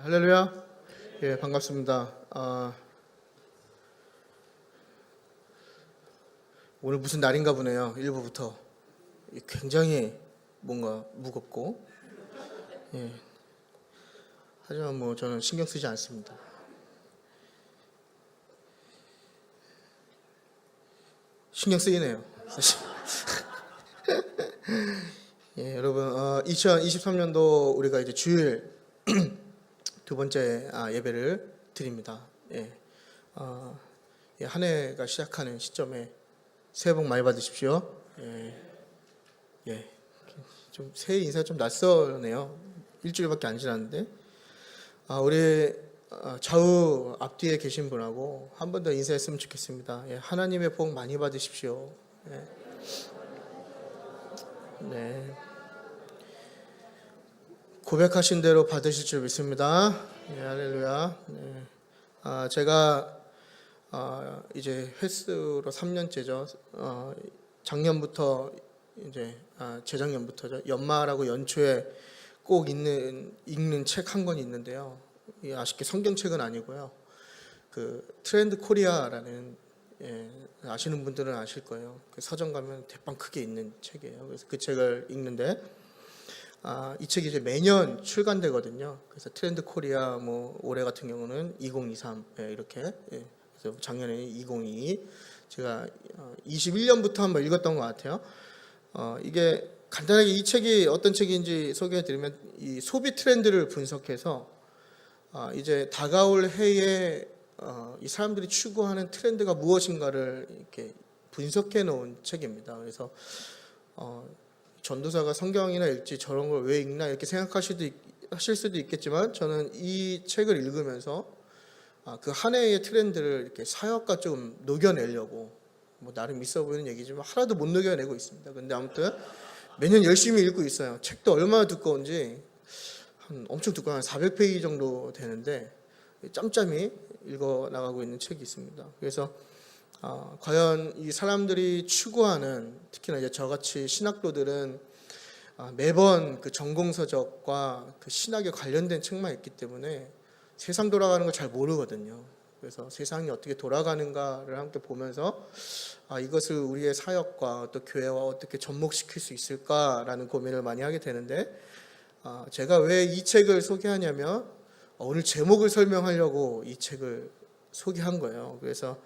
할렐루야. 예, 반갑습니다. 오늘 무슨 날인가 보네요. 1부부터 굉장히 뭔가 무겁고, 예, 하지만 뭐 저는 신경 쓰지 않습니다. 신경 쓰이네요, 사실. 예, 여러분, 2023년도 우리가 이제 주일 두 번째 예배를 드립니다. 예, 한 해가 시작하는 시점에 새해 복 많이 받으십시오. 예, 좀 새해 인사 좀 낯설네요. 일주일밖에 안 지났는데, 우리 좌우 앞뒤에 계신 분하고 한 번 더 인사했으면 좋겠습니다. 예, 하나님의 복 많이 받으십시오. 예. 네. 고백하신 대로 받으실 줄 믿습니다. 예, 할렐루야. 네. 제가 이제 횟수로 3년째죠. 작년부터 이제 재작년부터죠. 연말하고 연초에 꼭 읽는 책 한 권 있는데요. 아쉽게 성경책은 아니고요. 그 트렌드 코리아라는, 예, 아시는 분들은 아실 거예요. 그 서점 가면 대빵 크게 있는 책이에요. 그래서 그 책을 읽는데, 이 책이 이제 매년 출간되거든요. 그래서 트렌드 코리아 뭐 올해 같은 경우는 2023, 예, 이렇게, 예, 그래서 작년에 2022, 제가 21년부터 한번 읽었던 것 같아요. 이게 간단하게 이 책이 어떤 책인지 소개해드리면, 이 소비 트렌드를 분석해서 이제 다가올 해에 이 사람들이 추구하는 트렌드가 무엇인가를 이렇게 분석해 놓은 책입니다. 그래서 전도사가 성경이나 읽지 저런 걸 왜 읽나 이렇게 생각하실 수도 있겠지만, 저는 이 책을 읽으면서 그 한 해의 트렌드를 이렇게 사역과 좀 녹여내려고, 뭐 나름 있어 보이는 얘기지만 하나도 못 녹여내고 있습니다. 근데 아무튼 매년 열심히 읽고 있어요. 책도 얼마나 두꺼운지, 엄청 두꺼운 한 400페이지 정도 되는데 짬짬이 읽어 나가고 있는 책이 있습니다. 그래서 과연 이 사람들이 추구하는, 특히나 이제 저같이 신학도들은 매번 그 전공서적과 그 신학에 관련된 책만 있기 때문에 세상 돌아가는 걸 잘 모르거든요. 그래서 세상이 어떻게 돌아가는가를 함께 보면서 이것을 우리의 사역과 또 교회와 어떻게 접목시킬 수 있을까라는 고민을 많이 하게 되는데, 제가 왜 이 책을 소개하냐면 오늘 제목을 설명하려고 이 책을 소개한 거예요. 그래서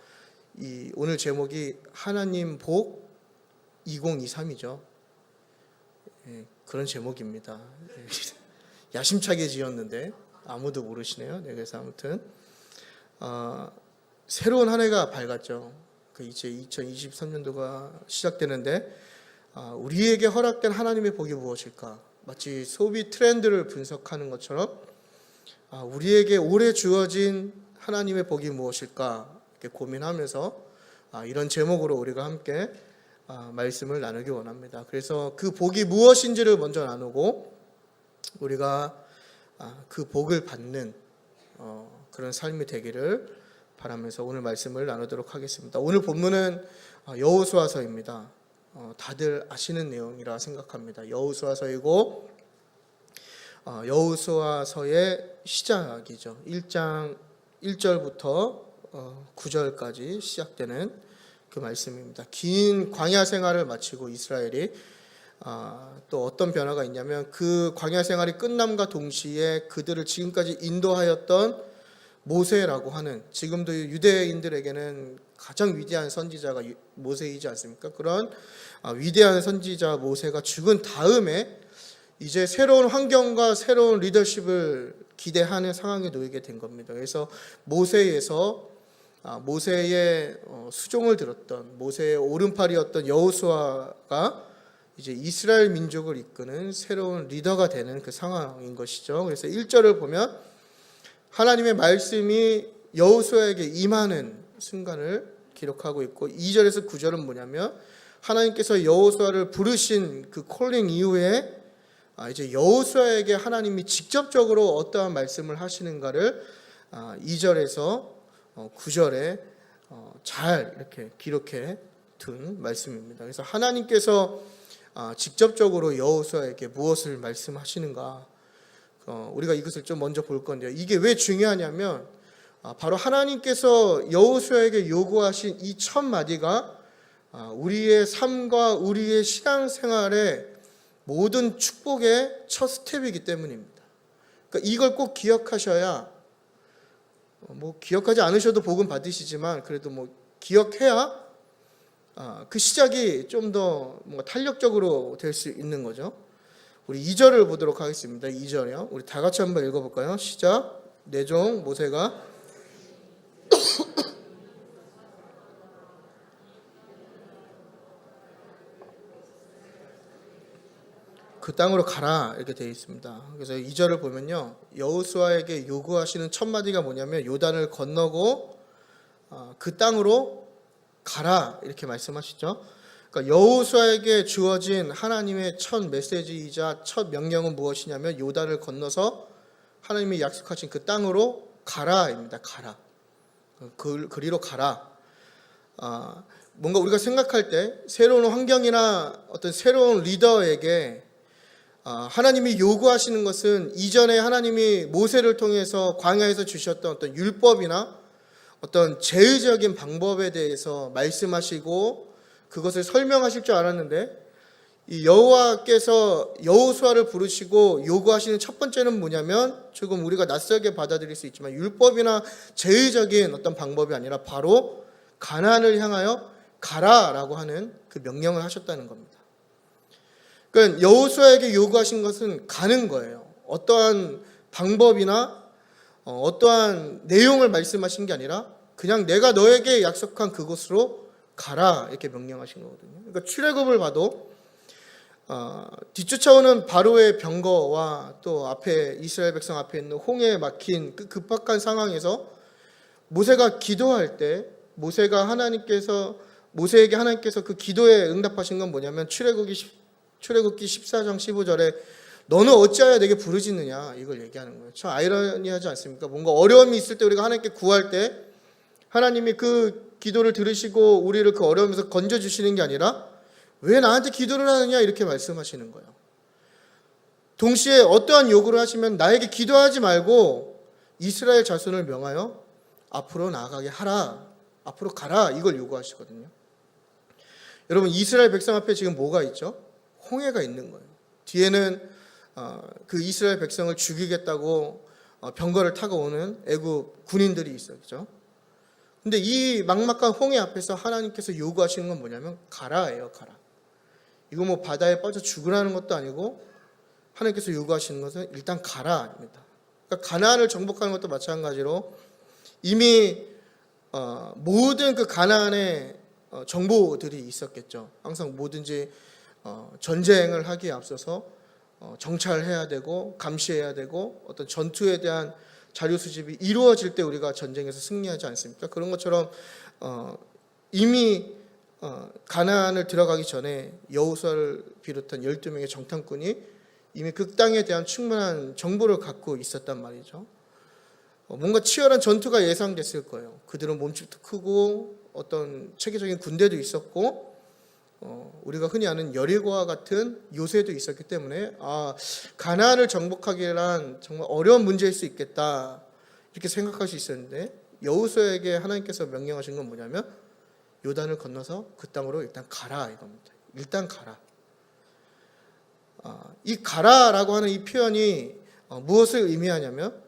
이 오늘 제목이 하나님 복 2023이죠. 예, 그런 제목입니다. 야심차게 지었는데 아무도 모르시네요. 네, 그래서 아무튼 새로운 한 해가 밝았죠. 그 이제 2023년도가 시작되는데, 우리에게 허락된 하나님의 복이 무엇일까? 마치 소비 트렌드를 분석하는 것처럼 우리에게 올해 주어진 하나님의 복이 무엇일까 이렇게 고민하면서 이런 제목으로 우리가 함께 말씀을 나누기 원합니다. 그래서 그 복이 무엇인지를 먼저 나누고 우리가 그 복을 받는 그런 삶이 되기를 바라면서 오늘 말씀을 나누도록 하겠습니다. 오늘 본문은 여호수아서입니다. 다들 아시는 내용이라 생각합니다. 여호수아서이고 여호수아서의 시작이죠. 1장 1절부터 9절까지 시작되는 그 말씀입니다. 긴 광야 생활을 마치고 이스라엘이 또 어떤 변화가 있냐면, 그 광야 생활이 끝남과 동시에 그들을 지금까지 인도하였던 모세라고 하는, 지금도 유대인들에게는 가장 위대한 선지자가 모세이지 않습니까? 그런 위대한 선지자 모세가 죽은 다음에 이제 새로운 환경과 새로운 리더십을 기대하는 상황에 놓이게 된 겁니다. 그래서 모세에서 모세의 수종을 들었던, 모세의 오른팔이었던 여호수아가 이제 이스라엘 민족을 이끄는 새로운 리더가 되는 그 상황인 것이죠. 그래서 1절을 보면 하나님의 말씀이 여호수아에게 임하는 순간을 기록하고 있고, 2절에서 9절은 뭐냐면 하나님께서 여호수아를 부르신 그 콜링 이후에 이제 여호수아에게 하나님이 직접적으로 어떠한 말씀을 하시는가를 2절에서 9절에 잘 이렇게 기록해 둔 말씀입니다. 그래서 하나님께서 직접적으로 여호수아에게 무엇을 말씀하시는가, 우리가 이것을 좀 먼저 볼 건데요. 이게 왜 중요하냐면 바로 하나님께서 여호수아에게 요구하신 이 첫 마디가 우리의 삶과 우리의 신앙생활의 모든 축복의 첫 스텝이기 때문입니다. 그러니까 이걸 꼭 기억하셔야, 기억하지 않으셔도 복은 받으시지만 그래도 기억해야 그 시작이 좀 더 뭔가 탄력적으로 될 수 있는 거죠. 우리 2절을 보도록 하겠습니다. 2절이요. 우리 다 같이 한번 읽어볼까요? 시작. 내 종 모세가 그 땅으로 가라 이렇게 되어 있습니다. 그래서 2절을 보면요, 여호수아에게 요구하시는 첫 마디가 뭐냐면 요단을 건너고 그 땅으로 가라 이렇게 말씀하시죠. 그러니까 여호수아에게 주어진 하나님의 첫 메시지이자 첫 명령은 무엇이냐면 요단을 건너서 하나님이 약속하신 그 땅으로 가라입니다. 가라. 그리로 가라. 뭔가 우리가 생각할 때 새로운 환경이나 어떤 새로운 리더에게 하나님이 요구하시는 것은 이전에 하나님이 모세를 통해서 광야에서 주셨던 어떤 율법이나 어떤 제의적인 방법에 대해서 말씀하시고 그것을 설명하실 줄 알았는데, 이 여호와께서 여호수아를 부르시고 요구하시는 첫 번째는 뭐냐면 조금 우리가 낯설게 받아들일 수 있지만 율법이나 제의적인 어떤 방법이 아니라 바로 가나안을 향하여 가라라고 하는 그 명령을 하셨다는 겁니다. 그러니까 여호수아에게 요구하신 것은 가는 거예요. 어떠한 방법이나 어떠한 내용을 말씀하신 게 아니라 그냥 내가 너에게 약속한 그곳으로 가라 이렇게 명령하신 거거든요. 그러니까 출애굽을 봐도 뒤쫓아오는 바로의 병거와 또 앞에 이스라엘 백성 앞에 있는 홍해에 막힌 그 급박한 상황에서 모세가 기도할 때 모세에게 하나님께서 그 기도에 응답하신 건 뭐냐면 출애굽기 14장 15절에 너는 어찌하여 내게 부르짖느냐 이걸 얘기하는 거예요. 참 아이러니하지 않습니까? 뭔가 어려움이 있을 때 우리가 하나님께 구할 때 하나님이 그 기도를 들으시고 우리를 그 어려움에서 건져주시는 게 아니라 왜 나한테 기도를 하느냐 이렇게 말씀하시는 거예요. 동시에 어떠한 요구를 하시면 나에게 기도하지 말고 이스라엘 자손을 명하여 앞으로 나아가게 하라, 앞으로 가라 이걸 요구하시거든요. 여러분 이스라엘 백성 앞에 지금 뭐가 있죠? 홍해가 있는 거예요. 뒤에는 그 이스라엘 백성을 죽이겠다고 병거를 타고 오는 애굽 군인들이 있었죠. 근데 이 막막한 홍해 앞에서 하나님께서 요구하시는 건 뭐냐면 가라예요. 가라. 이거 바다에 빠져 죽으라는 것도 아니고 하나님께서 요구하시는 것은 일단 가라입니다. 그러니까 가나안을 정복하는 것도 마찬가지로 이미 모든 그 가나안의 정보들이 있었겠죠. 항상 뭐든지 전쟁을 하기에 앞서서 정찰해야 되고 감시해야 되고 어떤 전투에 대한 자료 수집이 이루어질 때 우리가 전쟁에서 승리하지 않습니까? 그런 것처럼 이미 가나안을 들어가기 전에 여호수아를 비롯한 12명의 정탐꾼이 이미 그 땅에 대한 충분한 정보를 갖고 있었단 말이죠. 뭔가 치열한 전투가 예상됐을 거예요. 그들은 몸집도 크고 어떤 체계적인 군대도 있었고 우리가 흔히 아는 여리고와 같은 요새도 있었기 때문에 가나안을 정복하기란 정말 어려운 문제일 수 있겠다 이렇게 생각할 수 있었는데 여호수아에게 하나님께서 명령하신 건 뭐냐면 요단을 건너서 그 땅으로 일단 가라 이겁니다. 일단 가라. 이 가라라고 하는 이 표현이 무엇을 의미하냐면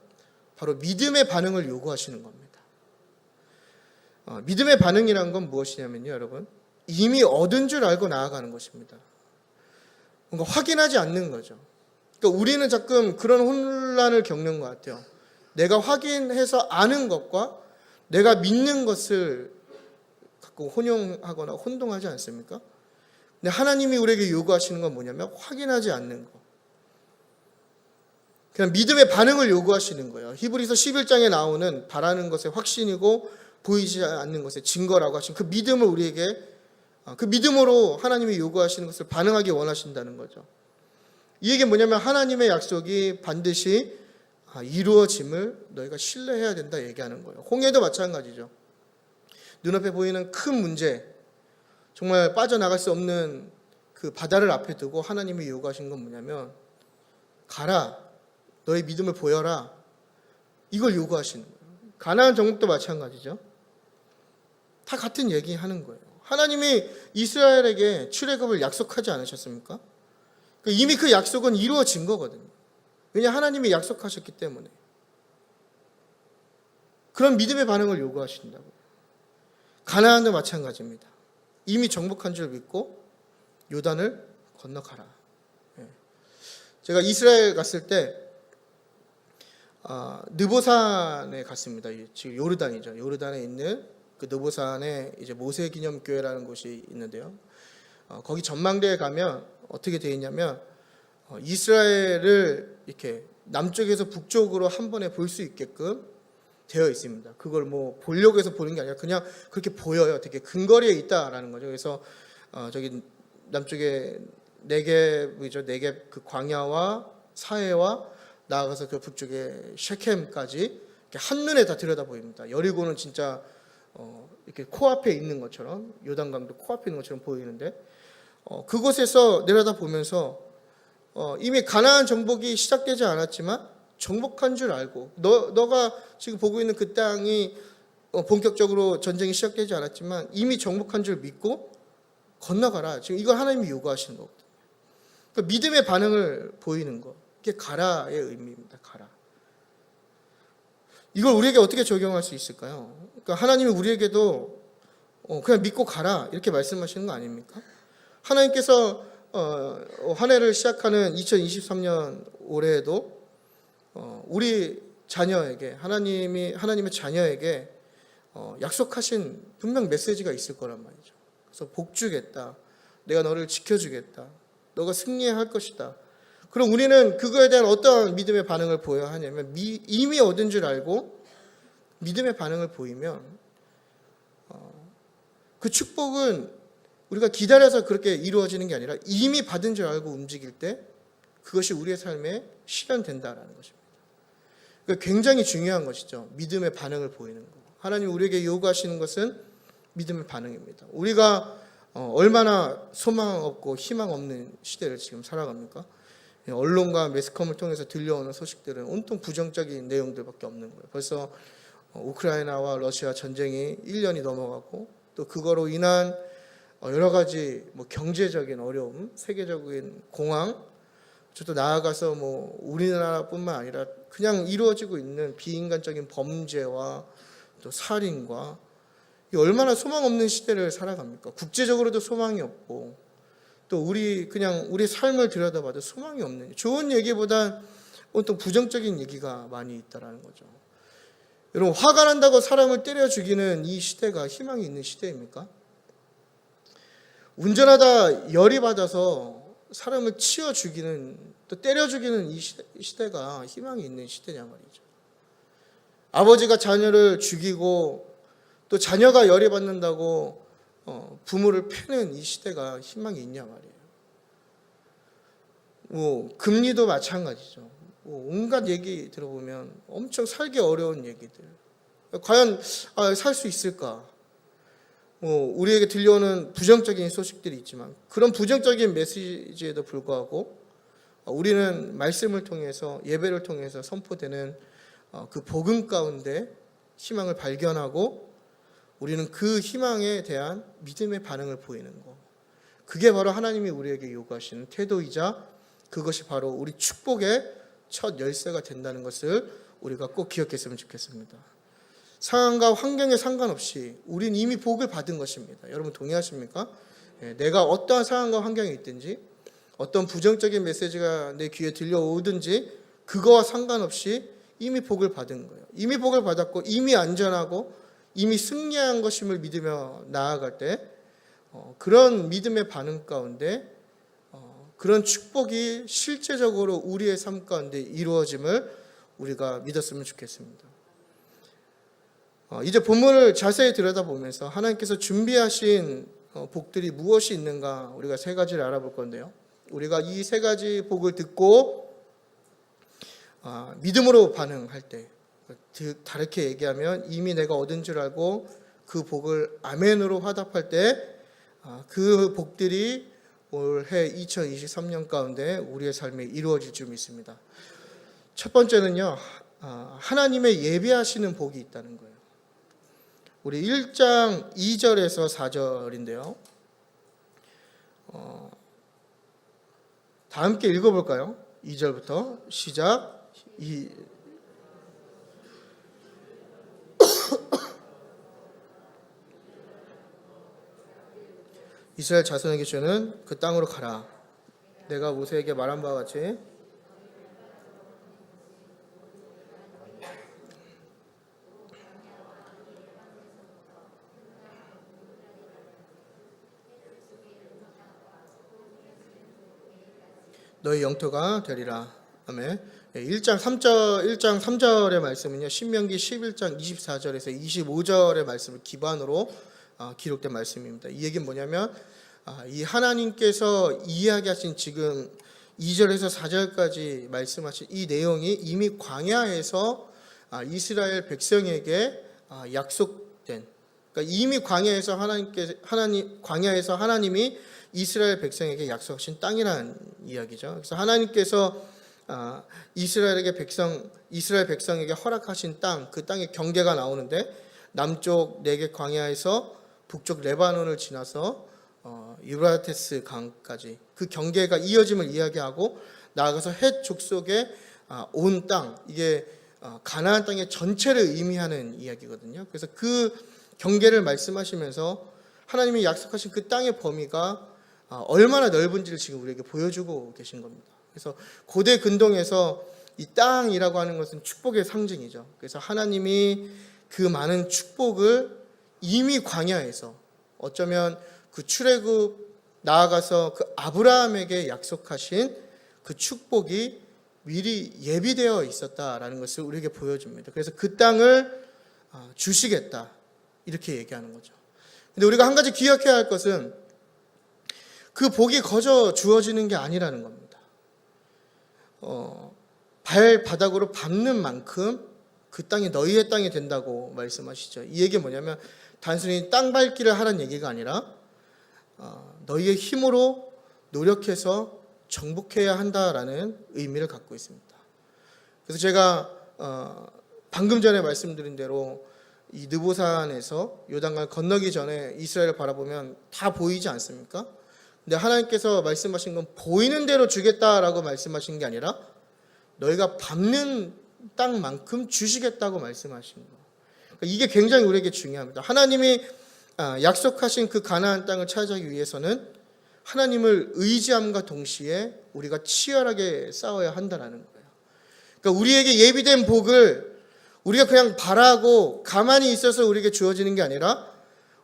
바로 믿음의 반응을 요구하시는 겁니다. 믿음의 반응이란 건 무엇이냐면요, 여러분. 이미 얻은 줄 알고 나아가는 것입니다. 뭔가 확인하지 않는 거죠. 그러니까 우리는 가끔 그런 혼란을 겪는 것 같아요. 내가 확인해서 아는 것과 내가 믿는 것을 가끔 혼용하거나 혼동하지 않습니까? 근데 하나님이 우리에게 요구하시는 건 뭐냐면 확인하지 않는 것. 그냥 믿음의 반응을 요구하시는 거예요. 히브리서 11장에 나오는 바라는 것의 확신이고 보이지 않는 것의 증거라고 하신 그 믿음을 우리에게 그 믿음으로 하나님이 요구하시는 것을 반응하기 원하신다는 거죠. 이 얘기는 뭐냐면 하나님의 약속이 반드시 이루어짐을 너희가 신뢰해야 된다 얘기하는 거예요. 홍해도 마찬가지죠. 눈앞에 보이는 큰 문제, 정말 빠져나갈 수 없는 그 바다를 앞에 두고 하나님이 요구하신 건 뭐냐면 가라, 너의 믿음을 보여라. 이걸 요구하시는 거예요. 가나안 정복도 마찬가지죠. 다 같은 얘기 하는 거예요. 하나님이 이스라엘에게 출애굽을 약속하지 않으셨습니까? 이미 그 약속은 이루어진 거거든요. 왜냐, 하나님이 약속하셨기 때문에. 그런 믿음의 반응을 요구하신다고요. 가나안도 마찬가지입니다. 이미 정복한 줄 믿고 요단을 건너가라. 제가 이스라엘 갔을 때 느보산에 갔습니다. 지금 요르단이죠. 요르단에 있는 그 느보산에 이제 모세 기념교회라는 곳이 있는데요. 거기 전망대에 가면 어떻게 되어 있냐면 이스라엘을 이렇게 남쪽에서 북쪽으로 한 번에 볼 수 있게끔 되어 있습니다. 그걸 뭐 보려고 해서 보는 게 아니라 그냥 그렇게 보여요. 되게 근거리에 있다라는 거죠. 그래서 저기 남쪽에 네겝이죠. 네겝 그 광야와 사해와 나아가서 그 북쪽에 셰켐까지 이렇게 한눈에 다 들여다 보입니다. 여리고는 진짜 이렇게 코앞에 있는 것처럼, 요단강도 코앞에 있는 것처럼 보이는데 그곳에서 내려다 보면서 이미 가나안 정복이 시작되지 않았지만 정복한 줄 알고, 너가 지금 보고 있는 그 땅이 본격적으로 전쟁이 시작되지 않았지만 이미 정복한 줄 믿고 건너가라. 지금 이걸 하나님이 요구하시는 거거든요. 그러니까 믿음의 반응을 보이는 거, 이게 가라의 의미입니다. 가라. 이걸 우리에게 어떻게 적용할 수 있을까요? 그러니까 하나님이 우리에게도 그냥 믿고 가라 이렇게 말씀하시는 거 아닙니까? 하나님께서 한 해를 시작하는 2023년 올해에도 우리 자녀에게, 하나님의 자녀에게 약속하신 분명 메시지가 있을 거란 말이죠. 그래서 복 주겠다, 내가 너를 지켜주겠다, 너가 승리할 것이다. 그럼 우리는 그거에 대한 어떤 믿음의 반응을 보여야 하냐면, 이미 얻은 줄 알고 믿음의 반응을 보이면 그 축복은 우리가 기다려서 그렇게 이루어지는 게 아니라 이미 받은 줄 알고 움직일 때 그것이 우리의 삶에 실현된다라는 것입니다. 그러니까 굉장히 중요한 것이죠. 믿음의 반응을 보이는 거. 하나님이 우리에게 요구하시는 것은 믿음의 반응입니다. 우리가 얼마나 소망 없고 희망 없는 시대를 지금 살아갑니까? 언론과 매스컴을 통해서 들려오는 소식들은 온통 부정적인 내용들밖에 없는 거예요. 벌써 우크라이나와 러시아 전쟁이 1년이 넘어가고, 또 그거로 인한 여러 가지 경제적인 어려움, 세계적인 공황, 또 나아가서 우리나라뿐만 아니라 그냥 이루어지고 있는 비인간적인 범죄와 또 살인과, 얼마나 소망 없는 시대를 살아갑니까? 국제적으로도 소망이 없고, 또 우리 삶을 들여다봐도 소망이 없는, 좋은 얘기보단 온통 부정적인 얘기가 많이 있다라는 거죠. 여러분, 화가 난다고 사람을 때려 죽이는 이 시대가 희망이 있는 시대입니까? 운전하다 열이 받아서 사람을 치어 죽이는, 또 때려 죽이는 이 시대가 희망이 있는 시대냐 말이죠. 아버지가 자녀를 죽이고 또 자녀가 열이 받는다고 부모를 패는 이 시대가 희망이 있냐 말이에요. 금리도 마찬가지죠. 온갖 얘기 들어보면 엄청 살기 어려운 얘기들. 과연 살 수 있을까? 우리에게 들려오는 부정적인 소식들이 있지만, 그런 부정적인 메시지에도 불구하고 우리는 말씀을 통해서, 예배를 통해서 선포되는 그 복음 가운데 희망을 발견하고, 우리는 그 희망에 대한 믿음의 반응을 보이는 것, 그게 바로 하나님이 우리에게 요구하시는 태도이자 그것이 바로 우리 축복의 첫 열쇠가 된다는 것을 우리가 꼭 기억했으면 좋겠습니다. 상황과 환경에 상관없이 우린 이미 복을 받은 것입니다. 여러분 동의하십니까? 내가 어떠한 상황과 환경에 있든지, 어떤 부정적인 메시지가 내 귀에 들려오든지, 그거와 상관없이 이미 복을 받은 거예요. 이미 복을 받았고 이미 안전하고 이미 승리한 것임을 믿으며 나아갈 때 그런 믿음의 반응 가운데 그런 축복이 실제적으로 우리의 삶 가운데 이루어짐을 우리가 믿었으면 좋겠습니다. 이제 본문을 자세히 들여다보면서 하나님께서 준비하신 복들이 무엇이 있는가, 우리가 세 가지를 알아볼 건데요. 우리가 이 세 가지 복을 듣고 믿음으로 반응할 때, 다르게 얘기하면 이미 내가 얻은 줄 알고 그 복을 아멘으로 화답할 때 그 복들이 올해 2023년 가운데 우리의 삶에 이루어질 줄 믿습니다. 첫 번째는요, 하나님의 예비하시는 복이 있다는 거예요. 우리 1장 2절에서 4절인데요. 다 함께 읽어볼까요? 2절부터 시작. 이스라엘 자손에게 주는 그 땅으로 가라. 내가 모세에게 말한 바와 같이 너희 영토가 되리라. 아멘. 1장 3절의 말씀은요, 신명기 11장 24절에서 25절의 말씀을 기반으로 기록된 말씀입니다. 이 얘기는 뭐냐면, 이 하나님께서 이야기하신 지금 2절에서 4절까지 말씀하신 이 내용이 이미 광야에서 이스라엘 백성에게 약속된, 그러니까 이미 광야에서 하나님이 이스라엘 백성에게 약속하신 땅이라는 이야기죠. 그래서 하나님께서 이스라엘 백성에게 허락하신 땅, 그 땅의 경계가 나오는데, 남쪽 네겝 광야에서 북쪽 레바논을 지나서 유브라테스 강까지 그 경계가 이어짐을 이야기하고, 나아가서 헷 족속에 온 땅, 이게 가나안 땅의 전체를 의미하는 이야기거든요. 그래서 그 경계를 말씀하시면서 하나님이 약속하신 그 땅의 범위가 얼마나 넓은지를 지금 우리에게 보여주고 계신 겁니다. 그래서 고대 근동에서 이 땅이라고 하는 것은 축복의 상징이죠. 그래서 하나님이 그 많은 축복을 이미 광야에서, 어쩌면 그 출애굽 나아가서 그 아브라함에게 약속하신 그 축복이 미리 예비되어 있었다라는 것을 우리에게 보여줍니다. 그래서 그 땅을 주시겠다, 이렇게 얘기하는 거죠. 근데 우리가 한 가지 기억해야 할 것은 그 복이 거저 주어지는 게 아니라는 겁니다. 발바닥으로 밟는 만큼 그 땅이 너희의 땅이 된다고 말씀하시죠. 이 얘기가 뭐냐면, 단순히 땅 밟기를 하라는 얘기가 아니라 너희의 힘으로 노력해서 정복해야 한다라는 의미를 갖고 있습니다. 그래서 제가 방금 전에 말씀드린 대로 이 느보산에서 요단강 건너기 전에 이스라엘을 바라보면 다 보이지 않습니까? 근데 하나님께서 말씀하신 건 보이는 대로 주겠다라고 말씀하신 게 아니라 너희가 밟는 땅만큼 주시겠다고 말씀하신 거예요. 그러니까 이게 굉장히 우리에게 중요합니다. 하나님이 약속하신 그 가나안 땅을 차지하기 위해서는 하나님을 의지함과 동시에 우리가 치열하게 싸워야 한다는 거예요. 그러니까 우리에게 예비된 복을 우리가 그냥 바라고 가만히 있어서 우리에게 주어지는 게 아니라,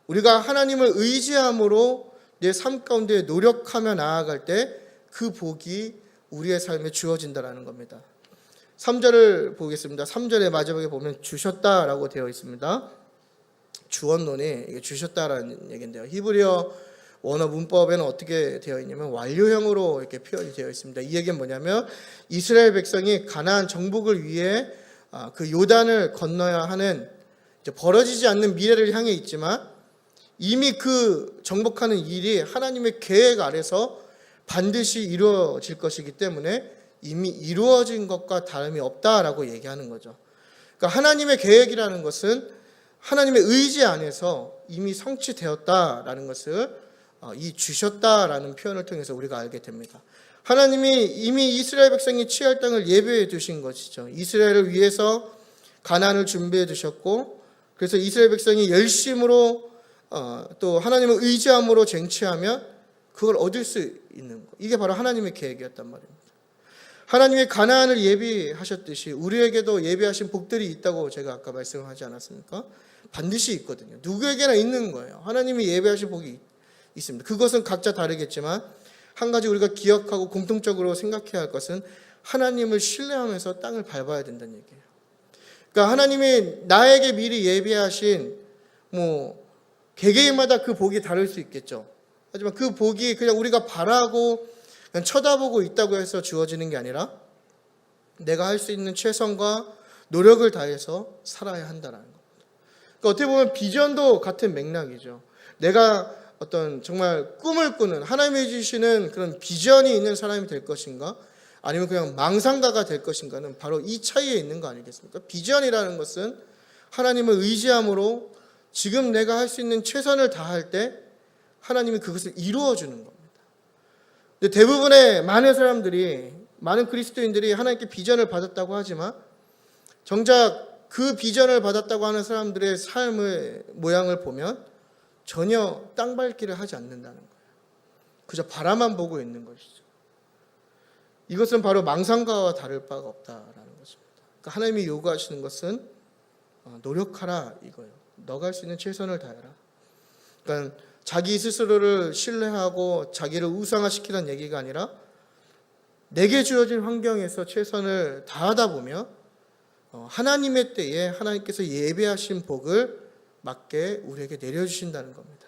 우리가 하나님을 의지함으로 내 삶 가운데 노력하며 나아갈 때 그 복이 우리의 삶에 주어진다는 겁니다. 3절을 보겠습니다. 3절의 마지막에 보면 주셨다라고 되어 있습니다. 주언론이 주셨다라는 얘기인데요. 히브리어 원어 문법에는 어떻게 되어 있냐면 완료형으로 이렇게 표현이 되어 있습니다. 이 얘기는 뭐냐면, 이스라엘 백성이 가나안 정복을 위해 그 요단을 건너야 하는 벌어지지 않는 미래를 향해 있지만, 이미 그 정복하는 일이 하나님의 계획 아래서 반드시 이루어질 것이기 때문에 이미 이루어진 것과 다름이 없다라고 얘기하는 거죠. 그러니까 하나님의 계획이라는 것은 하나님의 의지 안에서 이미 성취되었다라는 것을 이 주셨다라는 표현을 통해서 우리가 알게 됩니다. 하나님이 이미 이스라엘 백성이 취할 땅을 예비해 두신 것이죠. 이스라엘을 위해서 가나안을 준비해 두셨고, 그래서 이스라엘 백성이 열심으로 또 하나님을 의지함으로 쟁취하면 그걸 얻을 수 있는 것, 이게 바로 하나님의 계획이었단 말입니다. 하나님이 가나안을 예비하셨듯이 우리에게도 예비하신 복들이 있다고 제가 아까 말씀하지 않았습니까? 반드시 있거든요. 누구에게나 있는 거예요. 하나님이 예비하신 복이 있습니다. 그것은 각자 다르겠지만 한 가지 우리가 기억하고 공통적으로 생각해야 할 것은 하나님을 신뢰하면서 땅을 밟아야 된다는 얘기예요. 그러니까 하나님이 나에게 미리 예비하신 개개인마다 그 복이 다를 수 있겠죠. 하지만 그 복이 그냥 우리가 바라고 그냥 쳐다보고 있다고 해서 주어지는 게 아니라 내가 할 수 있는 최선과 노력을 다해서 살아야 한다는 겁니다. 그러니까 어떻게 보면 비전도 같은 맥락이죠. 내가 어떤 정말 꿈을 꾸는, 하나님이 주시는 그런 비전이 있는 사람이 될 것인가, 아니면 그냥 망상가가 될 것인가는 바로 이 차이에 있는 거 아니겠습니까? 비전이라는 것은 하나님을 의지함으로 지금 내가 할 수 있는 최선을 다할 때 하나님이 그것을 이루어 주는 겁니다. 근데 대부분의 많은 사람들이, 많은 그리스도인들이 하나님께 비전을 받았다고 하지만 정작 그 비전을 받았다고 하는 사람들의 삶의 모양을 보면 전혀 땅밟기를 하지 않는다는 거예요. 그저 바라만 보고 있는 것이죠. 이것은 바로 망상가와 다를 바가 없다라는 것입니다. 그러니까 하나님이 요구하시는 것은 노력하라 이거예요. 너가 할 수 있는 최선을 다해라. 그러니까 자기 스스로를 신뢰하고 자기를 우상화시키라는 얘기가 아니라 내게 주어진 환경에서 최선을 다하다 보면 하나님의 때에 하나님께서 예배하신 복을 맞게 우리에게 내려주신다는 겁니다.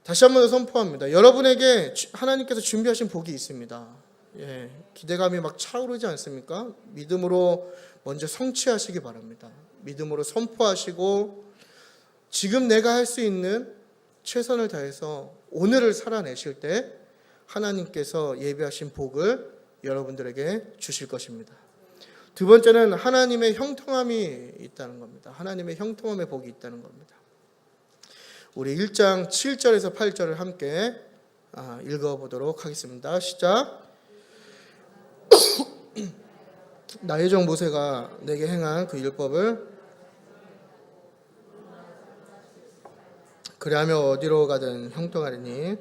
다시 한번 더 선포합니다. 여러분에게 하나님께서 준비하신 복이 있습니다. 기대감이 막 차오르지 않습니까? 믿음으로 먼저 성취하시기 바랍니다. 믿음으로 선포하시고 지금 내가 할 수 있는 최선을 다해서 오늘을 살아내실 때 하나님께서 예비하신 복을 여러분들에게 주실 것입니다. 두 번째는 하나님의 형통함이 있다는 겁니다. 하나님의 형통함의 복이 있다는 겁니다. 우리 1장 7절에서 8절을 함께 읽어보도록 하겠습니다. 시작. 나의 종 모세가 내게 행한 그 율법을 그리하며 어디로 가든 형통하리니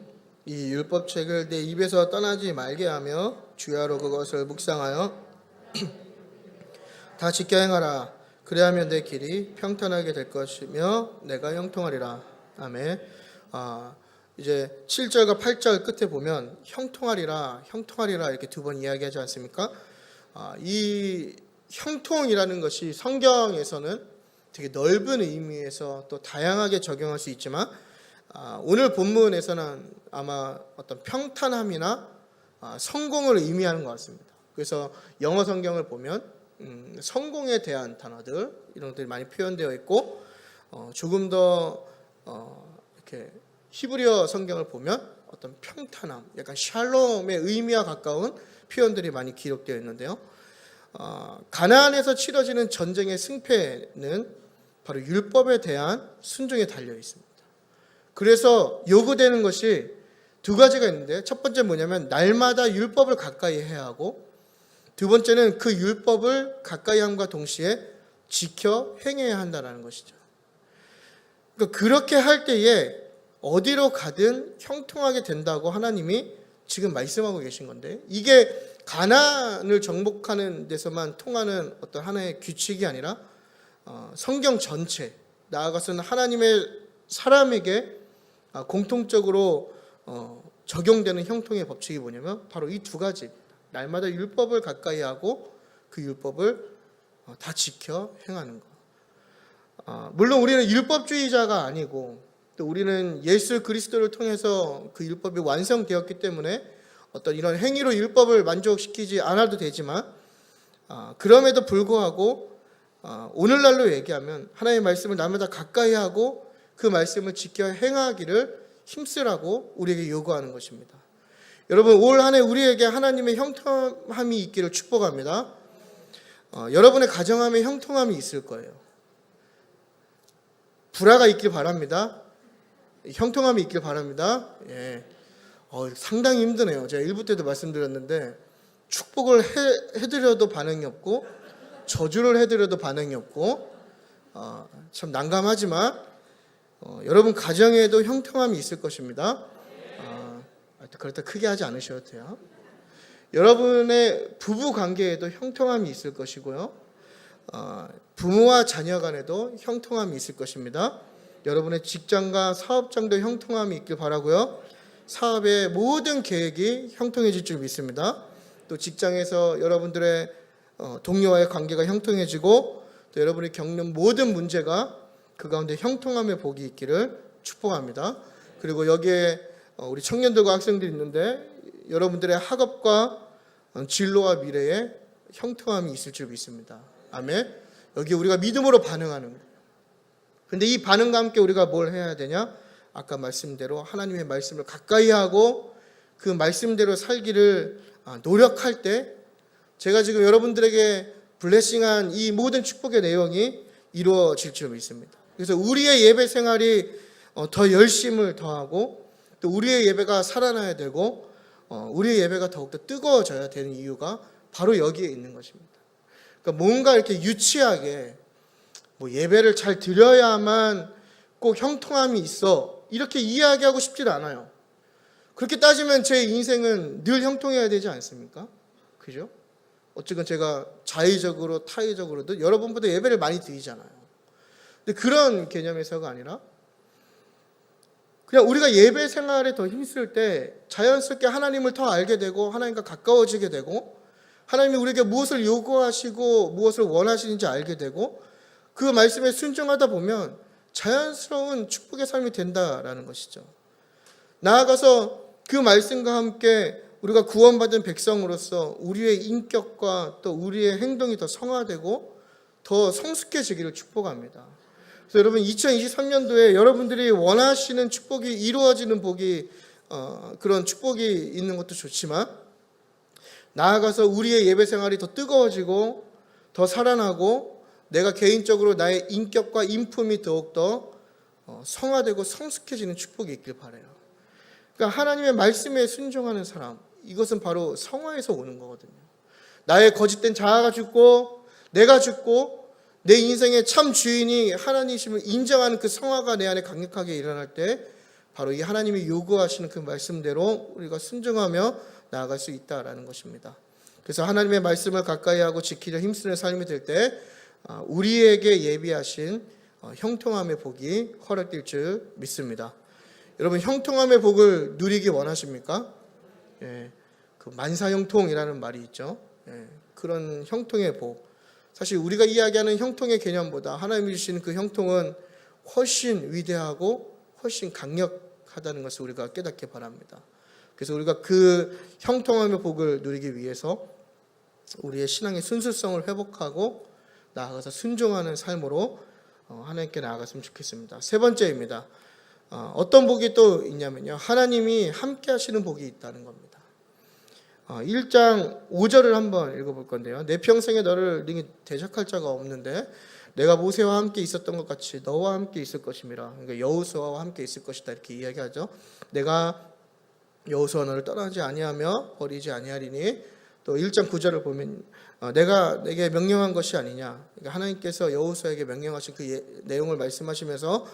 이 율법책을 내 입에서 떠나지 말게 하며 주야로 그것을 묵상하여 다 지켜 행하라. 그리하면 내 길이 평탄하게 될 것이며 내가 형통하리라. 아멘. 이제 7절과 8절 끝에 보면 형통하리라, 형통하리라 이렇게 두 번 이야기하지 않습니까? 이 형통이라는 것이 성경에서는 되게 넓은 의미에서 또 다양하게 적용할 수 있지만 오늘 본문에서는 아마 어떤 평탄함이나 성공을 의미하는 것 같습니다. 그래서 영어 성경을 보면 성공에 대한 단어들 이런 것들이 많이 표현되어 있고 조금 더 이렇게 히브리어 성경을 보면 어떤 평탄함, 약간 샬롬의 의미와 가까운 표현들이 많이 기록되어 있는데요. 가나안에서 치러지는 전쟁의 승패는 바로 율법에 대한 순종에 달려 있습니다. 그래서 요구되는 것이 두 가지가 있는데 첫 번째 뭐냐면 날마다 율법을 가까이 해야 하고 두 번째는 그 율법을 가까이 함과 동시에 지켜 행해야 한다는 것이죠. 그러니까 그렇게 할 때에 어디로 가든 형통하게 된다고 하나님이 지금 말씀하고 계신 건데 이게 가나안을 정복하는 데서만 통하는 어떤 하나의 규칙이 아니라 성경 전체 나아가서는 하나님의 사람에게 공통적으로 적용되는 형통의 법칙이 뭐냐면 바로 이 두 가지입니다. 날마다 율법을 가까이 하고 그 율법을 다 지켜 행하는 것. 물론 우리는 율법주의자가 아니고 또 우리는 예수 그리스도를 통해서 그 율법이 완성되었기 때문에 어떤 이런 행위로 율법을 만족시키지 않아도 되지만 그럼에도 불구하고 오늘날로 얘기하면 하나님의 말씀을 날마다 가까이 하고 그 말씀을 지켜 행하기를 힘쓰라고 우리에게 요구하는 것입니다. 여러분 올 한 해 우리에게 하나님의 형통함이 있기를 축복합니다. 여러분의 가정함에 형통함이 있을 거예요. 불화가 있길 바랍니다. 형통함이 있길 바랍니다. 예. 상당히 힘드네요. 제가 1부 때도 말씀드렸는데 축복을 해드려도 반응이 없고 저주를 해드려도 반응이 없고 참 난감하지만 여러분 가정에도 형통함이 있을 것입니다. 그렇다 크게 하지 않으셔도 돼요. 여러분의 부부 관계에도 형통함이 있을 것이고요. 부모와 자녀 간에도 형통함이 있을 것입니다. 여러분의 직장과 사업장도 형통함이 있길 바라고요. 사업의 모든 계획이 형통해질 줄 믿습니다. 또 직장에서 여러분들의 동료와의 관계가 형통해지고 또 여러분이 겪는 모든 문제가 그 가운데 형통함의 복이 있기를 축복합니다. 그리고 여기에 우리 청년들과 학생들이 있는데 여러분들의 학업과 진로와 미래에 형통함이 있을 줄 믿습니다. 아멘. 여기 우리가 믿음으로 반응하는 거예요. 근데 이 반응과 함께 우리가 뭘 해야 되냐? 아까 말씀대로 하나님의 말씀을 가까이 하고 그 말씀대로 살기를 노력할 때 제가 지금 여러분들에게 블레싱한 이 모든 축복의 내용이 이루어질 줄 믿습니다. 그래서 우리의 예배 생활이 더 열심을 더하고 또 우리의 예배가 살아나야 되고 우리의 예배가 더욱더 뜨거워져야 되는 이유가 바로 여기에 있는 것입니다. 그러니까 뭔가 이렇게 유치하게 뭐 예배를 잘 드려야만 꼭 형통함이 있어 이렇게 이야기하고 싶지 않아요. 그렇게 따지면 제 인생은 늘 형통해야 되지 않습니까? 그죠? 어쨌든 제가 자의적으로 타의적으로도 여러분보다 예배를 많이 드리잖아요. 근데 그런 개념에서가 아니라 그냥 우리가 예배 생활에 더 힘쓸 때 자연스럽게 하나님을 더 알게 되고 하나님과 가까워지게 되고 하나님이 우리에게 무엇을 요구하시고 무엇을 원하시는지 알게 되고 그 말씀에 순종하다 보면 자연스러운 축복의 삶이 된다라는 것이죠. 나아가서 그 말씀과 함께 우리가 구원받은 백성으로서 우리의 인격과 또 우리의 행동이 더 성화되고 더 성숙해지기를 축복합니다. 그래서 여러분 2023년도에 여러분들이 원하시는 축복이 이루어지는 복이 그런 축복이 있는 것도 좋지만 나아가서 우리의 예배 생활이 더 뜨거워지고 더 살아나고 내가 개인적으로 나의 인격과 인품이 더욱더 성화되고 성숙해지는 축복이 있길 바라요. 그러니까 하나님의 말씀에 순종하는 사람, 이것은 바로 성화에서 오는 거거든요. 나의 거짓된 자아가 죽고 내가 죽고 내 인생의 참 주인이 하나님이심을 인정하는 그 성화가 내 안에 강력하게 일어날 때 바로 이 하나님이 요구하시는 그 말씀대로 우리가 순종하며 나아갈 수 있다라는 것입니다. 그래서 하나님의 말씀을 가까이 하고 지키려 힘쓰는 삶이 될 때 우리에게 예비하신 형통함의 복이 허락될 줄 믿습니다. 여러분 형통함의 복을 누리기 원하십니까? 예, 그 만사형통이라는 말이 있죠. 예, 그런 형통의 복. 사실 우리가 이야기하는 형통의 개념보다 하나님이 주시는 그 형통은 훨씬 위대하고 훨씬 강력하다는 것을 우리가 깨닫기 바랍니다. 그래서 우리가 그 형통함의 복을 누리기 위해서 우리의 신앙의 순수성을 회복하고 나아가서 순종하는 삶으로 하나님께 나아갔으면 좋겠습니다. 세 번째입니다. 어떤 복이 또 있냐면요. 하나님이 함께 하시는 복이 있다는 겁니다. 1장 5절을 한번 읽어볼 건데요. 내 평생에 너를 능히 대적할 자가 없는데 내가 모세와 함께 있었던 것 같이 너와 함께 있을 것임이라. 그러니까 여호수아와 함께 있을 것이다 이렇게 이야기하죠. 내가 여호수아 너를 떠나지 아니하며 버리지 아니하리니 또 1장 9절을 보면 내가 내게 명령한 것이 아니냐. 그러니까 하나님께서 여호수아에게 명령하신 그 내용을 말씀하시면서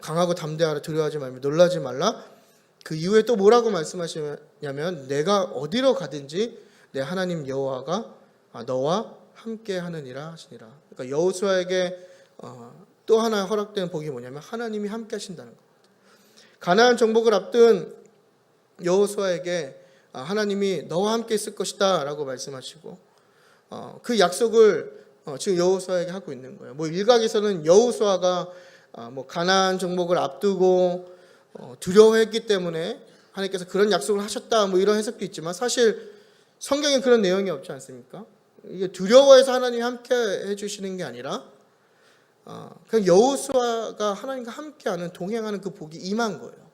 강하고 담대하라 두려워하지 말며 놀라지 말라. 그 이후에 또 뭐라고 말씀하시냐면 내가 어디로 가든지 내 하나님 여호와가 너와 함께 하느니라 하시니라. 그러니까 여호수아에게 또 하나 허락된 복이 뭐냐면 하나님이 함께 하신다는 것. 가나안 정복을 앞둔 여호수아에게 하나님이 너와 함께 있을 것이다 라고 말씀하시고 그 약속을 지금 여호수아에게 하고 있는 거예요. 뭐 일각에서는 여호수아가 뭐 가나안 정복을 앞두고 두려워했기 때문에 하나님께서 그런 약속을 하셨다 뭐 이런 해석도 있지만 사실 성경에 그런 내용이 없지 않습니까? 이게 두려워해서 하나님이 함께 해주시는 게 아니라 그냥 여호수아가 하나님과 함께하는 동행하는 그 복이 임한 거예요.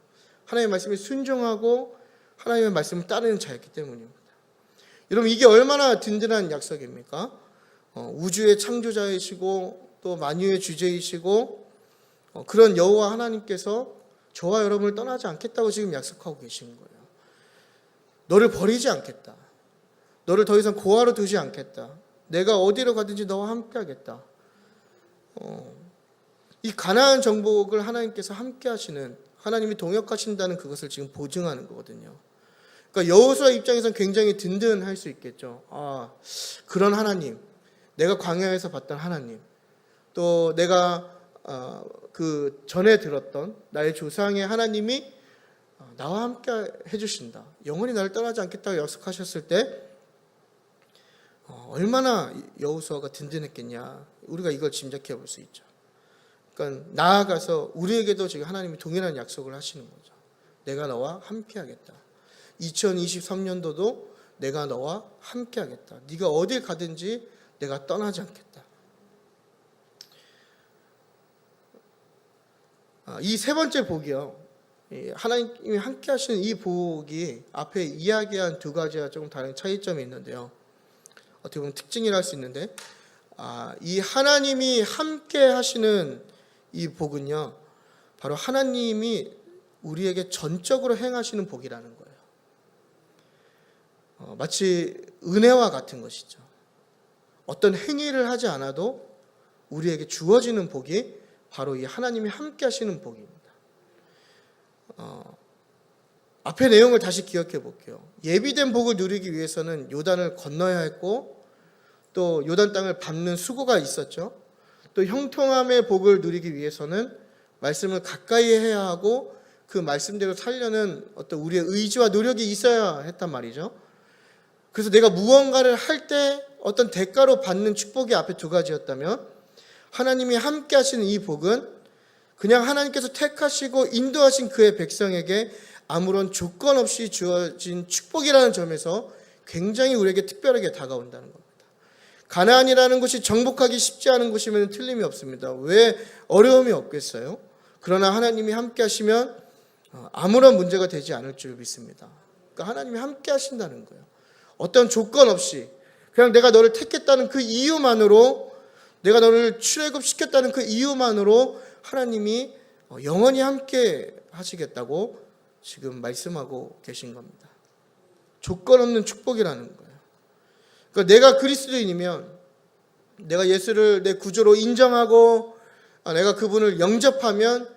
하나님의 말씀에 순종하고 하나님의 말씀을 따르는 자였기 때문입니다. 여러분 이게 얼마나 든든한 약속입니까? 우주의 창조자이시고 또 만유의 주제이시고 그런 여호와 하나님께서 저와 여러분을 떠나지 않겠다고 지금 약속하고 계신 거예요. 너를 버리지 않겠다. 너를 더 이상 고아로 두지 않겠다. 내가 어디로 가든지 너와 함께 하겠다. 이 가나안 정복을 하나님께서 함께 하시는 하나님이 동역하신다는 그것을 지금 보증하는 거거든요. 그러니까 여호수아 입장에서는 굉장히 든든할 수 있겠죠. 그런 하나님, 내가 광야에서 봤던 하나님, 또 내가 그 전에 들었던 나의 조상의 하나님이 나와 함께 해주신다. 영원히 나를 떠나지 않겠다고 약속하셨을 때 얼마나 여호수아가 든든했겠냐. 우리가 이걸 짐작해 볼 수 있죠. 그러니까 나아가서 우리에게도 지금 하나님이 동일한 약속을 하시는 거죠. 내가 너와 함께 하겠다. 2023년도도 내가 너와 함께 하겠다. 네가 어딜 가든지 내가 떠나지 않겠다. 이 세 번째 복이요. 하나님이 함께 하시는 이 복이 앞에 이야기한 두 가지와 조금 다른 차이점이 있는데요. 어떻게 보면 특징이라 할 수 있는데, 이 하나님이 함께 하시는 이 복은요, 바로 하나님이 우리에게 전적으로 행하시는 복이라는 거예요. 마치 은혜와 같은 것이죠. 어떤 행위를 하지 않아도 우리에게 주어지는 복이 바로 이 하나님이 함께 하시는 복입니다. 앞의 내용을 다시 기억해 볼게요. 예비된 복을 누리기 위해서는 요단을 건너야 했고, 또 요단 땅을 밟는 수고가 있었죠. 또 형통함의 복을 누리기 위해서는 말씀을 가까이 해야 하고 그 말씀대로 살려는 어떤 우리의 의지와 노력이 있어야 했단 말이죠. 그래서 내가 무언가를 할 때 어떤 대가로 받는 축복이 앞에 두 가지였다면, 하나님이 함께 하시는 이 복은 그냥 하나님께서 택하시고 인도하신 그의 백성에게 아무런 조건 없이 주어진 축복이라는 점에서 굉장히 우리에게 특별하게 다가온다는 겁니다. 가나안이라는 곳이 정복하기 쉽지 않은 곳이면 틀림이 없습니다. 왜 어려움이 없겠어요? 그러나 하나님이 함께 하시면 아무런 문제가 되지 않을 줄 믿습니다. 그러니까 하나님이 함께 하신다는 거예요. 어떤 조건 없이 그냥 내가 너를 택했다는 그 이유만으로, 내가 너를 출애굽시켰다는 그 이유만으로 하나님이 영원히 함께 하시겠다고 지금 말씀하고 계신 겁니다. 조건 없는 축복이라는 거예요. 그러니까 내가 그리스도인이면, 내가 예수를 내 구주로 인정하고 내가 그분을 영접하면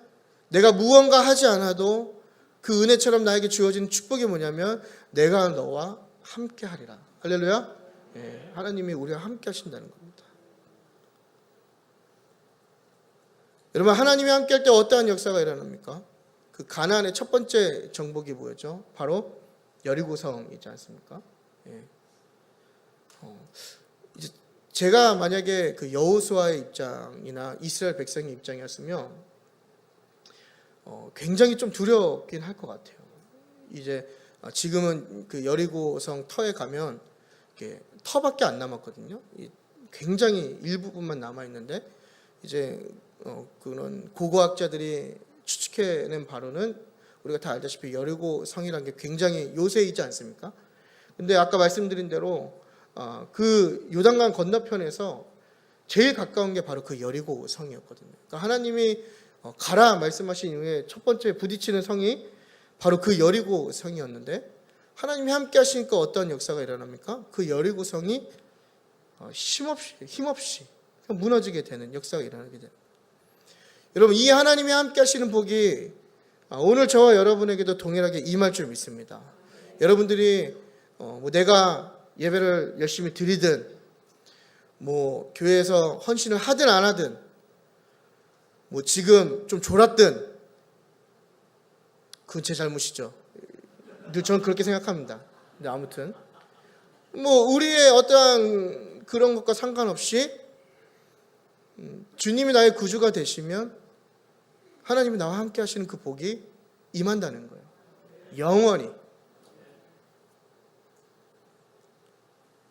내가 무언가 하지 않아도 그 은혜처럼 나에게 주어지는 축복이 뭐냐면, 내가 너와 함께 하리라. 할렐루야. 하나님이 우리와 함께 하신다는 겁니다. 여러분, 하나님이 함께 할 때 어떠한 역사가 일어납니까? 그 가나안의 첫 번째 정복이 뭐였죠? 바로 여리고성이지 않습니까? 이제 제가 만약에 그 여호수아의 입장이나 이스라엘 백성의 입장이었으면 굉장히 좀 두렵긴 할 것 같아요. 이제 지금은 그 여리고성 터에 가면 이렇게 터밖에 안 남았거든요. 굉장히 일부분만 남아 있는데, 이제 그런 고고학자들이 추측해낸 바로는 우리가 다 알다시피 여리고성이라는 게 굉장히 요새이지 않습니까? 근데 아까 말씀드린 대로 그 요단강 건너편에서 제일 가까운 게 바로 그 여리고성이었거든요. 그러니까 하나님이 가라 말씀하신 이후에 첫 번째 부딪히는 성이 바로 그 여리고성이었는데, 하나님이 함께 하시니까 어떤 역사가 일어납니까? 그 여리고성이 힘없이 무너지게 되는 역사가 일어나게 됩니다. 여러분, 이 하나님이 함께 하시는 복이 오늘 저와 여러분에게도 동일하게 임할 줄 믿습니다. 여러분들이 내가 예배를 열심히 드리든, 교회에서 헌신을 하든 안 하든, 지금 좀 졸았든, 그건 제 잘못이죠. 늘 저는 그렇게 생각합니다. 근데 아무튼 우리의 어떠한 그런 것과 상관없이 주님이 나의 구주가 되시면 하나님이 나와 함께 하시는 그 복이 임한다는 거예요. 영원히.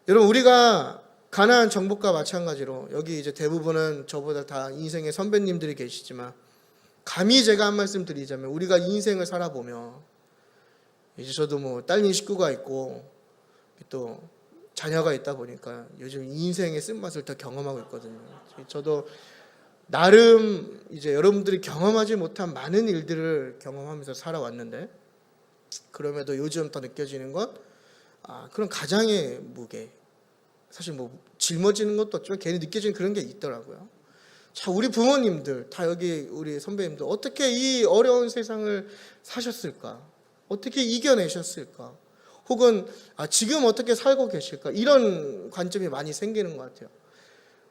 여러분, 우리가 가나안 정복과 마찬가지로, 여기 이제 대부분은 저보다 다 인생의 선배님들이 계시지만, 감히 제가 한 말씀 드리자면, 우리가 인생을 살아보면, 이제 저도 딸린 식구가 있고 또 자녀가 있다 보니까 요즘 인생의 쓴맛을 더 경험하고 있거든요. 저도 나름 이제 여러분들이 경험하지 못한 많은 일들을 경험하면서 살아왔는데, 그럼에도 요즘 더 느껴지는 건 그런 가장의 무게, 사실 짊어지는 것도 없지만 괜히 느껴지는 그런 게 있더라고요. 자, 우리 부모님들 다, 여기 우리 선배님들 어떻게 이 어려운 세상을 사셨을까? 어떻게 이겨내셨을까? 혹은 지금 어떻게 살고 계실까? 이런 관점이 많이 생기는 것 같아요.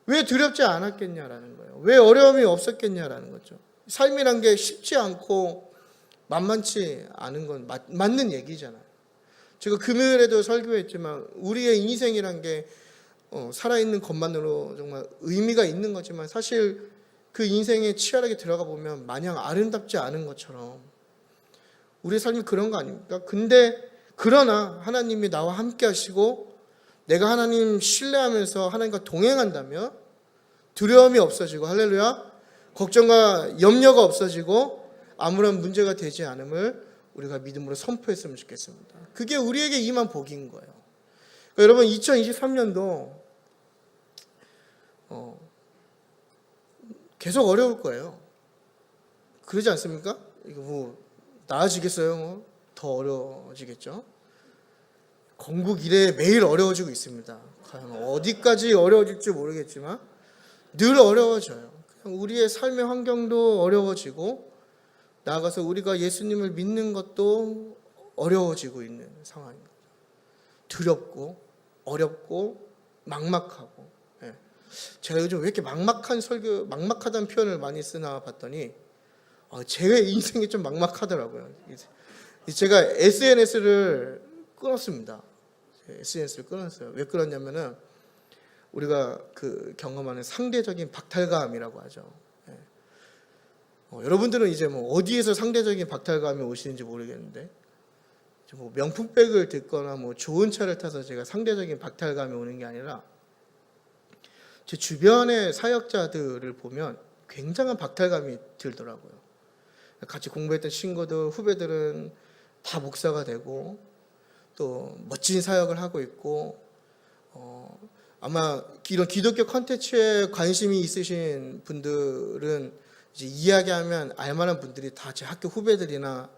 왜 두렵지 않았겠냐라는 거예요. 왜 어려움이 없었겠냐라는 거죠. 삶이란 게 쉽지 않고 만만치 않은 건 맞는 얘기잖아요. 제가 금요일에도 설교했지만, 우리의 인생이란 게 살아있는 것만으로 정말 의미가 있는 거지만, 사실 그 인생에 치열하게 들어가 보면 마냥 아름답지 않은 것처럼 우리의 삶이 그런 거 아닙니까? 근데 그러나 하나님이 나와 함께 하시고 내가 하나님 신뢰하면서 하나님과 동행한다면 두려움이 없어지고, 할렐루야, 걱정과 염려가 없어지고 아무런 문제가 되지 않음을 우리가 믿음으로 선포했으면 좋겠습니다. 그게 우리에게 임한 복인 거예요. 그러니까 여러분 2023년도 계속 어려울 거예요. 그러지 않습니까? 이거 뭐 나아지겠어요? 더 어려워지겠죠? 건국 이래 매일 어려워지고 있습니다. 과연 어디까지 어려워질지 모르겠지만 늘 어려워져요. 그냥 우리의 삶의 환경도 어려워지고 나아가서 우리가 예수님을 믿는 것도 어려워지고 있는 상황입니다. 두렵고 어렵고 막막하고. 제가 요즘 왜 이렇게 막막하다는 표현을 많이 쓰나 봤더니 제 인생이 좀 막막하더라고요. 제가 SNS를 끊었습니다. SNS를 끊었어요. 왜 끊었냐면은 우리가 그 경험하는 상대적인 박탈감이라고 하죠. 여러분들은 이제 뭐 어디에서 상대적인 박탈감이 오시는지 모르겠는데, 뭐 명품백을 듣거나 뭐 좋은 차를 타서 제가 상대적인 박탈감이 오는 게 아니라 제 주변의 사역자들을 보면 굉장한 박탈감이 들더라고요. 같이 공부했던 친구들, 후배들은 다 목사가 되고 또 멋진 사역을 하고 있고, 아마 이런 기독교 콘텐츠에 관심이 있으신 분들은 이제 이야기하면 알만한 분들이 다 제 학교 후배들이나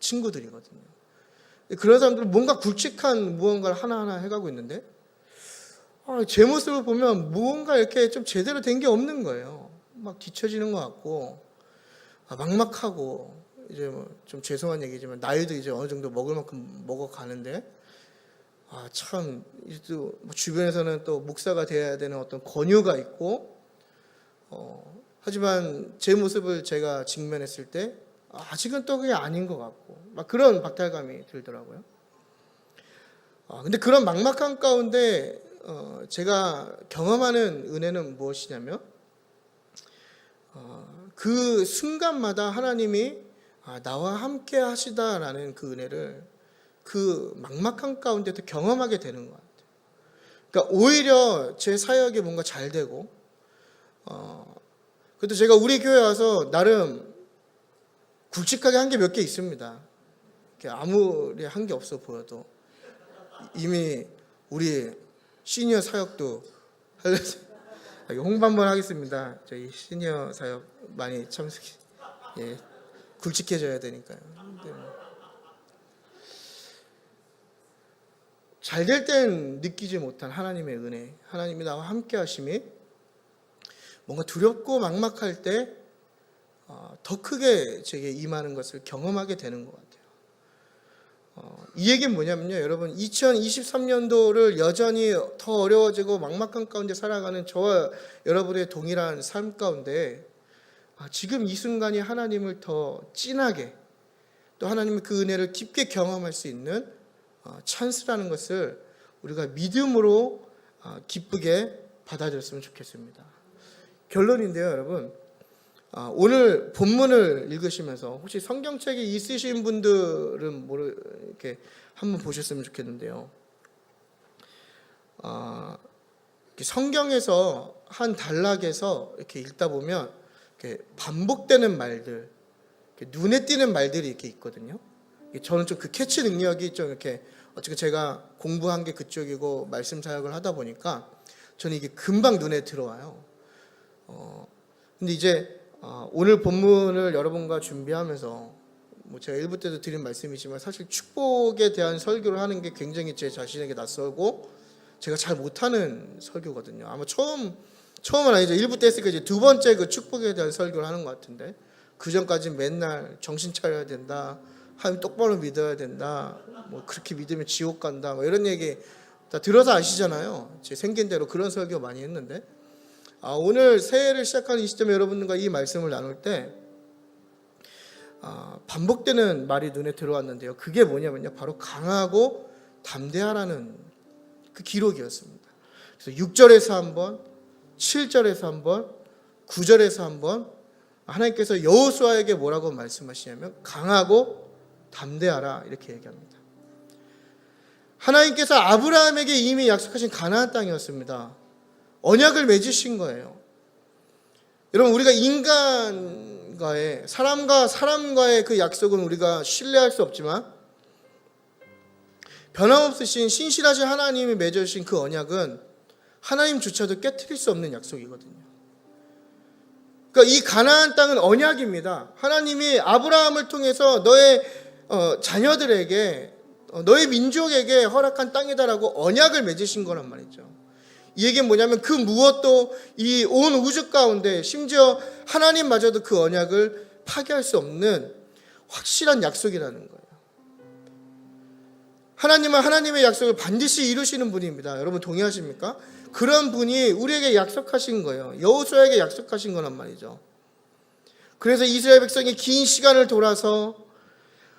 친구들이거든요. 그런 사람들은 뭔가 굵직한 무언가를 하나하나 해가고 있는데 제 모습을 보면 무언가 이렇게 좀 제대로 된 게 없는 거예요. 막 뒤처지는 것 같고 막막하고, 이제 뭐 좀 죄송한 얘기지만 나이도 이제 어느 정도 먹을 만큼 먹어가는데 참 또 주변에서는 또 목사가 돼야 되는 어떤 권유가 있고, 하지만 제 모습을 제가 직면했을 때 아직은 또 그게 아닌 것 같고 막 그런 박탈감이 들더라고요. 근데 그런 막막한 가운데 제가 경험하는 은혜는 무엇이냐면 그 순간마다 하나님이 나와 함께 하시다라는 그 은혜를 그 막막한 가운데도 경험하게 되는 것 같아요. 그러니까 오히려 제 사역이 뭔가 잘 되고, 그래도 제가 우리 교회 와서 나름 굵직하게 한 게 몇 개 있습니다. 아무리 한 게 없어 보여도 이미 우리 시니어 사역도 홍보 한번 하겠습니다. 저희 시니어 사역 많이 참석해, 굵직해져야 되니까요. 잘 될 땐 느끼지 못한 하나님의 은혜, 하나님이 나와 함께 하심이 뭔가 두렵고 막막할 때 더 크게 제게 임하는 것을 경험하게 되는 것 같아요. 이 얘기는 뭐냐면요, 여러분 2023년도를 여전히 더 어려워지고 막막한 가운데 살아가는 저와 여러분의 동일한 삶 가운데 지금 이 순간이 하나님을 더 진하게, 또 하나님의 그 은혜를 깊게 경험할 수 있는 찬스라는 것을 우리가 믿음으로 기쁘게 받아들였으면 좋겠습니다. 결론인데요, 여러분, 오늘 본문을 읽으시면서 혹시 성경책이 있으신 분들은 이렇게 한번 보셨으면 좋겠는데요. 성경에서 한 단락에서 이렇게 읽다 보면 이렇게 반복되는 말들, 이렇게 눈에 띄는 말들이 이렇게 있거든요. 저는 좀 그 캐치 능력이 좀 이렇게, 어떻게 제가 공부한 게 그쪽이고 말씀 사역을 하다 보니까 저는 이게 금방 눈에 들어와요. 근데 이제 오늘 본문을 여러분과 준비하면서 뭐 제가 1부 때도 드린 말씀이지만 사실 축복에 대한 설교를 하는 게 굉장히 제 자신에게 낯설고 제가 잘 못하는 설교거든요. 아마 처음은 아니죠. 1부 때 했으니까 이제 두 번째 그 축복에 대한 설교를 하는 것 같은데, 그 전까지는 맨날 정신 차려야 된다, 하나님 똑바로 믿어야 된다, 뭐 그렇게 믿으면 지옥 간다, 뭐 이런 얘기 다 들어서 아시잖아요. 제 생긴 대로 그런 설교 많이 했는데, 오늘 새해를 시작하는 이 시점에 여러분들과 이 말씀을 나눌 때 반복되는 말이 눈에 들어왔는데요. 그게 뭐냐면요, 바로 강하고 담대하라는 그 기록이었습니다. 그래서 6절에서 한 번, 7절에서 한 번, 9절에서 한 번 하나님께서 여호수아에게 뭐라고 말씀하시냐면 강하고 담대하라 이렇게 얘기합니다. 하나님께서 아브라함에게 이미 약속하신 가나안 땅이었습니다. 언약을 맺으신 거예요. 여러분, 우리가 사람과 사람과의 그 약속은 우리가 신뢰할 수 없지만 변함없으신 신실하신 하나님이 맺어주신 그 언약은 하나님조차도 깨트릴 수 없는 약속이거든요. 그러니까 이 가나안 땅은 언약입니다. 하나님이 아브라함을 통해서 너의 자녀들에게 너의 민족에게 허락한 땅이다라고 언약을 맺으신 거란 말이죠. 이 얘기는 뭐냐면 그 무엇도 이 온 우주 가운데 심지어 하나님마저도 그 언약을 파괴할 수 없는 확실한 약속이라는 거예요. 하나님은 하나님의 약속을 반드시 이루시는 분입니다. 여러분 동의하십니까? 그런 분이 우리에게 약속하신 거예요. 여호수아에게 약속하신 거란 말이죠. 그래서 이스라엘 백성이 긴 시간을 돌아서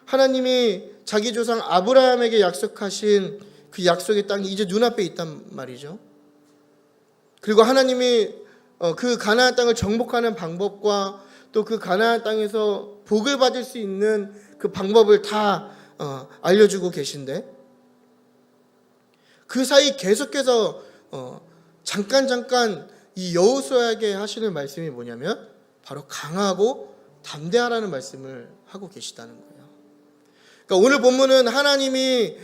하나님이 자기 조상 아브라함에게 약속하신 그 약속의 땅이 이제 눈앞에 있단 말이죠. 그리고 하나님이 그 가나안 땅을 정복하는 방법과 또 그 가나안 땅에서 복을 받을 수 있는 그 방법을 다 알려주고 계신데 그 사이 계속해서 잠깐 이 여호수아에게 하시는 말씀이 뭐냐면 바로 강하고 담대하라는 말씀을 하고 계시다는 거예요. 그러니까 오늘 본문은 하나님이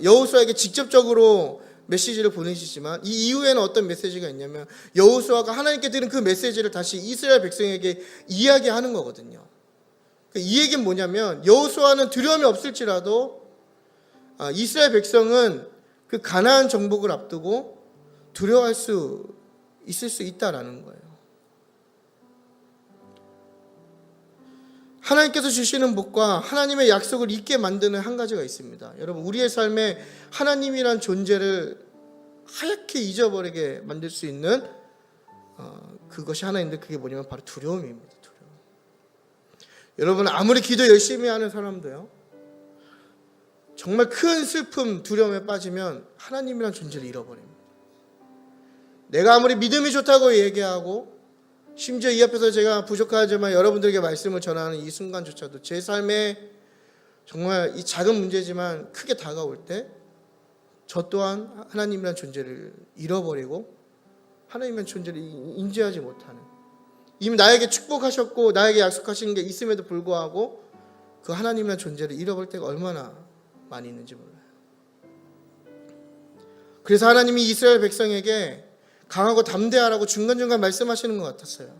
여호수아에게 직접적으로 메시지를 보내시지만 이 이후에는 어떤 메시지가 있냐면 여호수아가 하나님께 드린 그 메시지를 다시 이스라엘 백성에게 이야기하는 거거든요. 이 얘기는 뭐냐면 여호수아는 두려움이 없을지라도 이스라엘 백성은 그 가나안 정복을 앞두고 두려워할 수 있을 수 있다라는 거예요. 하나님께서 주시는 복과 하나님의 약속을 잊게 만드는 한 가지가 있습니다. 여러분 우리의 삶에 하나님이란 존재를 하얗게 잊어버리게 만들 수 있는 그것이 하나 있는데 그게 뭐냐면 바로 두려움입니다. 두려움. 여러분 아무리 기도 열심히 하는 사람도요 정말 큰 슬픔, 두려움에 빠지면 하나님이란 존재를 잃어버립니다. 내가 아무리 믿음이 좋다고 얘기하고 심지어 이 앞에서 제가 부족하지만 여러분들에게 말씀을 전하는 이 순간조차도 제 삶에 정말 이 작은 문제지만 크게 다가올 때 저 또한 하나님이란 존재를 잃어버리고 하나님이란 존재를 인지하지 못하는, 이미 나에게 축복하셨고 나에게 약속하신 게 있음에도 불구하고 그 하나님이란 존재를 잃어버릴 때가 얼마나 많이 있는지 몰라요. 그래서 하나님이 이스라엘 백성에게 강하고 담대하라고 중간중간 말씀하시는 것 같았어요.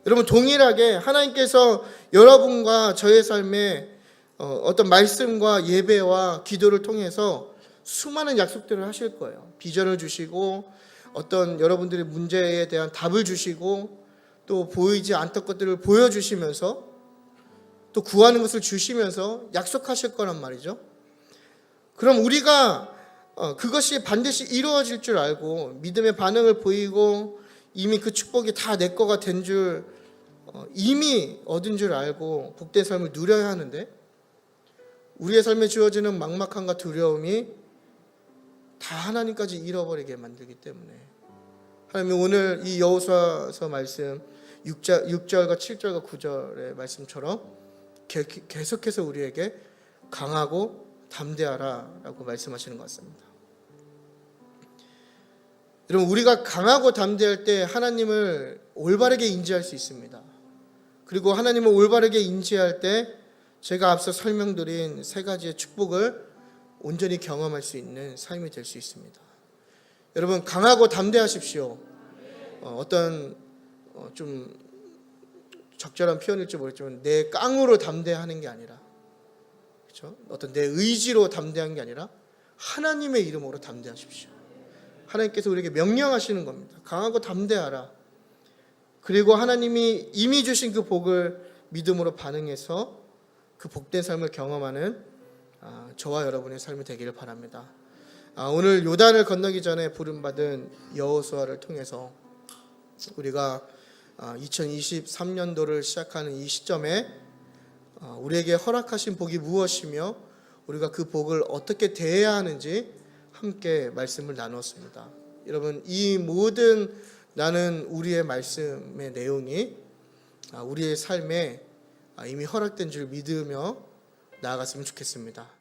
여러분 동일하게 하나님께서 여러분과 저의 삶에 어떤 말씀과 예배와 기도를 통해서 수많은 약속들을 하실 거예요. 비전을 주시고 어떤 여러분들의 문제에 대한 답을 주시고 또 보이지 않던 것들을 보여주시면서 또 구하는 것을 주시면서 약속하실 거란 말이죠. 그럼 우리가 그것이 반드시 이루어질 줄 알고 믿음의 반응을 보이고 이미 그 축복이 다 내 거가 된 줄 이미 얻은 줄 알고 복된 삶을 누려야 하는데 우리의 삶에 주어지는 막막함과 두려움이 다 하나님까지 잃어버리게 만들기 때문에 하나님이 오늘 이 여호수아서 말씀 6절과 7절과 9절의 말씀처럼 계속해서 우리에게 강하고 담대하라라고 말씀하시는 것 같습니다. 여러분 우리가 강하고 담대할 때 하나님을 올바르게 인지할 수 있습니다. 그리고 하나님을 올바르게 인지할 때 제가 앞서 설명드린 세 가지의 축복을 온전히 경험할 수 있는 삶이 될 수 있습니다. 여러분 강하고 담대하십시오. 어떤 좀 적절한 표현일지 모르겠지만 내 깡으로 담대하는 게 아니라, 그렇죠? 어떤 내 의지로 담대한 게 아니라 하나님의 이름으로 담대하십시오. 하나님께서 우리에게 명령하시는 겁니다. 강하고 담대하라. 그리고 하나님이 이미 주신 그 복을 믿음으로 반응해서 그 복된 삶을 경험하는 저와 여러분의 삶이 되기를 바랍니다. 오늘 요단을 건너기 전에 부름받은 여호수아를 통해서 우리가 2023년도를 시작하는 이 시점에 우리에게 허락하신 복이 무엇이며 우리가 그 복을 어떻게 대해야 하는지 함께 말씀을 나눴습니다. 여러분 이 모든 나는 우리의 말씀의 내용이 우리의 삶에 이미 허락된 줄 믿으며 나아갔으면 좋겠습니다.